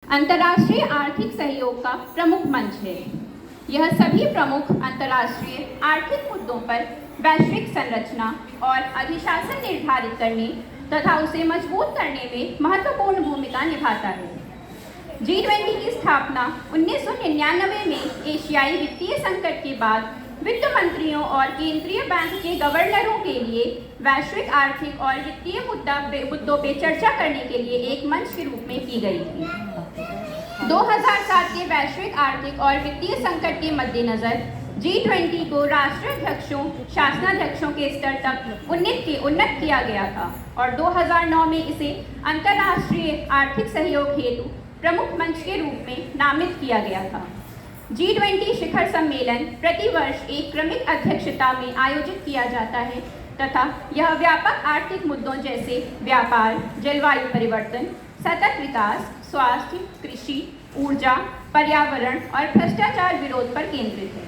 अंतर्राष्ट्रीय आर्थिक सहयोग का प्रमुख मंच है। यह सभी प्रमुख अंतर्राष्ट्रीय आर्थिक मुद्दों पर वैश्विक संरचना और अधिशासन निर्धारित करने तथा उसे मजबूत करने में महत्वपूर्ण भूमिका निभाता है। G20 की स्थापना 1999 में एशियाई वित्तीय संकट के बाद वित्त मंत्रियों और केंद्रीय बैंक के गवर्नरों के लिए वैश्विक आर्थिक और वित्तीय मुद्दों पर चर्चा करने के लिए एक मंच के रूप में की गई थी। 2007 के वैश्विक आर्थिक और वित्तीय संकट के मद्देनजर G20 को राष्ट्राध्यक्षों, शासनाध्यक्षों के स्तर तक उन्नत किया गया था और 2009 में इसे अंतर्राष्ट्रीय आर्थिक सहयोग हेतु प्रमुख मंच के रूप में नामित किया गया था। G20 शिखर सम्मेलन प्रतिवर्ष एक क्रमिक अध्यक्षता में आयोजित किया जाता है तथा यह व्यापक आर्थिक मुद्दों जैसे व्यापार, जलवायु परिवर्तन, सतत विकास, स्वास्थ्य, कृषि, ऊर्जा, पर्यावरण और भ्रष्टाचार विरोध पर केंद्रित है।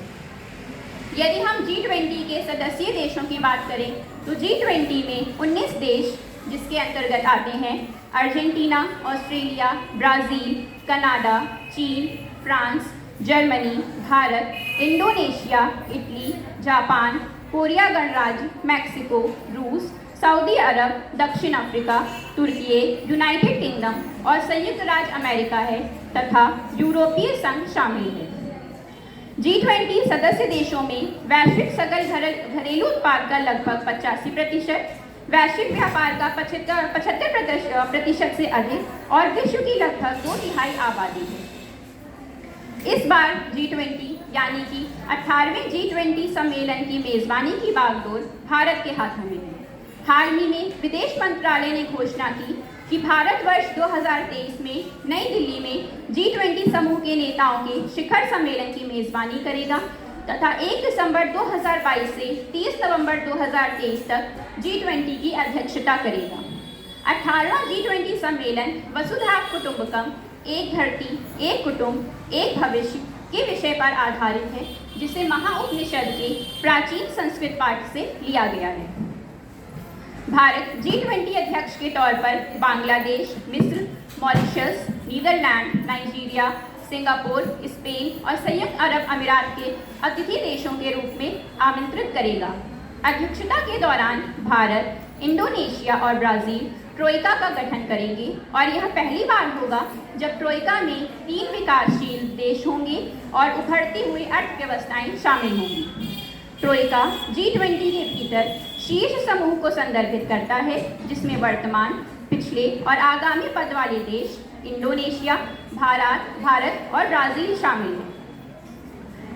यदि हम G20 के सदस्यीय देशों की बात करें तो G20 में 19 देश, जिसके अंतर्गत आते हैं अर्जेंटीना, ऑस्ट्रेलिया, ब्राज़ील, कनाडा, चीन, France, Germany, Bharat, Indonesia, Italy, Japan, Korea गणराज्य, मैक्सिको, रूस, सऊदी अरब, दक्षिण अफ्रीका, तुर्की, यूनाइटेड किंगडम और संयुक्त राज्य अमेरिका है तथा यूरोपीय संघ शामिल है। G20 सदस्य देशों में वैश्विक सकल घरेलू उत्पाद का लगभग 85%, वैश्विक व्यापार का 75% से अधिक और विश्व की लगभग 2/3 आबादी है। इस बार G20 यानी कि 18वें G20 सम्मेलन की मेजबानी की बागडोर भारत के हाथों में है। हाल ही में विदेश मंत्रालय ने घोषणा की कि भारत वर्ष 2023 में नई दिल्ली में G20 समूह के नेताओं के शिखर सम्मेलन की मेजबानी करेगा तथा 1 दिसंबर 2022 से 30 नवंबर 2023 तक G20 की अध्यक्षता करेगा। 18वां G20 सम्मेलन वसुधैव कुटुंबकम, एक धरती, एक कुटुंब, एक भविष्य के विषय पर आधारित है, जिसे महाउपनिषद के प्राचीन संस्कृत पाठ से लिया गया है। भारत G20 अध्यक्ष के तौर पर बांग्लादेश, मिस्र, Mauritius, Netherland, Nigeria, Singapore, Spain और संयुक्त अरब अमीरात के अतिथि देशों के रूप में आमंत्रित करेगा। अध्यक्षता के दौरान भारत, इंडोनेशिया और ब्राज़ील ट्रोइका का गठन करेंगे और यह पहली बार होगा जब ट्रोइका में 3 विकासशील देश होंगे और उभरती हुई अर्थव्यवस्थाएं शामिल होंगी। ट्रोइका G20 के भीतर शीर्ष समूह को संदर्भित करता है, जिसमें वर्तमान, पिछले और आगामी पद वाले देश इंडोनेशिया, भारत और ब्राज़ील शामिल हैं।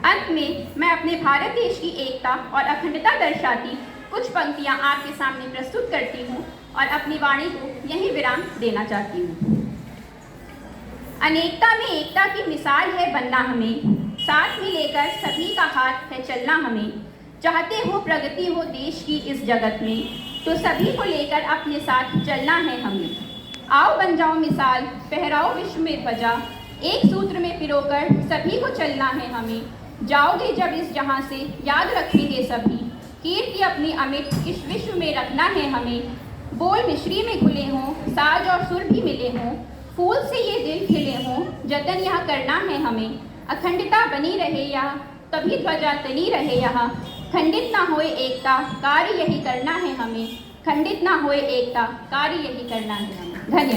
अंत में मैं अपने भारत देश की एकता और अखंडता दर्शाती कुछ पंक्तियां आपके सामने प्रस्तुत करती हूं और अपनी वाणी को यहीं विराम देना चाहती हूं। अनेकता में एकता की मिसाल है बनना हमें, साथ में लेकर सभी का हाथ है चलना हमें। चाहते हो प्रगति हो देश की इस जगत में, तो सभी को लेकर अपने साथ चलना है हमें। आओ बन जाओ मिसाल, फहराओ विश्व में ध्वजा, एक सूत्र में पिरोकर सभी को चलना है हमें। जाओगे जब इस जहां से याद रखेंगे सभी, कीर्ति अपनी अमिट इस विश्व में रखना है हमें। बोल मिश्री में घुले हों, साज और सुर भी मिले हों, फूल से ये दिल खिले हों, जतन यह करना है हमें। अखंडता बनी रहे यहाँ, तभी ध्वजा तनी रहे यहाँ। खंडित ना होए एकता, कार्य यही करना है हमें। खंडित ना होए एकता, कार्य यही करना है हमें। धन्यवाद।